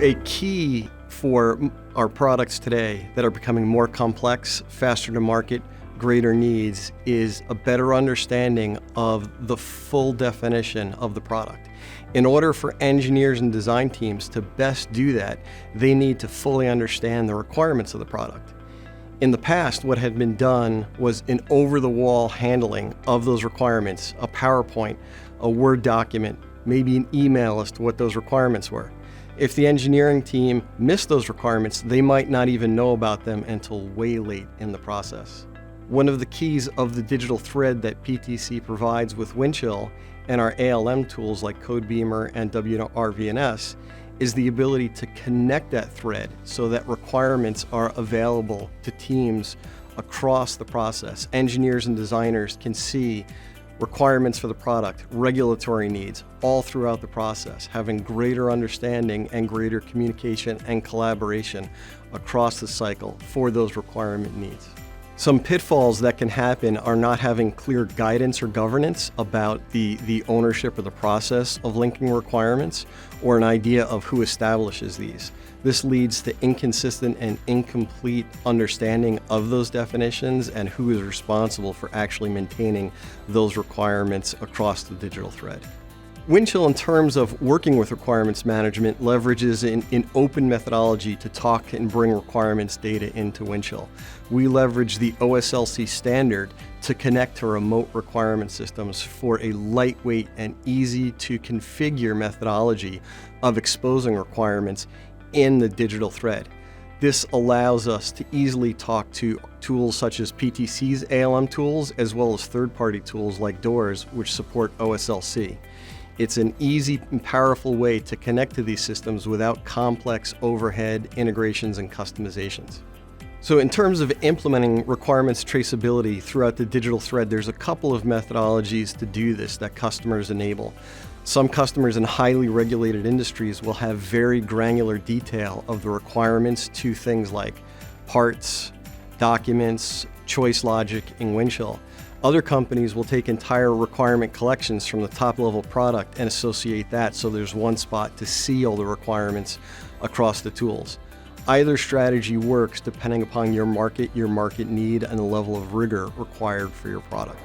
A key for our products today that are becoming more complex, faster to market, greater needs is a better understanding of the full definition of the product. In order for engineers and design teams to best do that, they need to fully understand the requirements of the product. In the past, what had been done was an over-the-wall handling of those requirements, a PowerPoint, a Word document, maybe an email as to what those requirements were. If the engineering team missed those requirements, they might not even know about them until way late in the process. One of the keys of the digital thread that PTC provides with Windchill and our ALM tools like Codebeamer and WRVNS is the ability to connect that thread so that requirements are available to teams across the process. Engineers and designers can see requirements for the product, regulatory needs, all throughout the process, having greater understanding and greater communication and collaboration across the cycle for those requirement needs. Some pitfalls that can happen are not having clear guidance or governance about the ownership or the process of linking requirements, or an idea of who establishes these. This leads to inconsistent and incomplete understanding of those definitions and who is responsible for actually maintaining those requirements across the digital thread. Windchill, in terms of working with requirements management, leverages an open methodology to talk and bring requirements data into Windchill. We leverage the OSLC standard to connect to remote requirement systems for a lightweight and easy to configure methodology of exposing requirements in the digital thread. This allows us to easily talk to tools such as PTC's ALM tools, as well as third-party tools like Doors, which support OSLC. It's an easy and powerful way to connect to these systems without complex overhead integrations and customizations. So in terms of implementing requirements traceability throughout the digital thread, there's a couple of methodologies to do this that customers enable. Some customers in highly regulated industries will have very granular detail of the requirements to things like parts, documents, choice logic in Windchill. Other companies will take entire requirement collections from the top-level product and associate that so there's one spot to see all the requirements across the tools. Either strategy works depending upon your market need, and the level of rigor required for your product.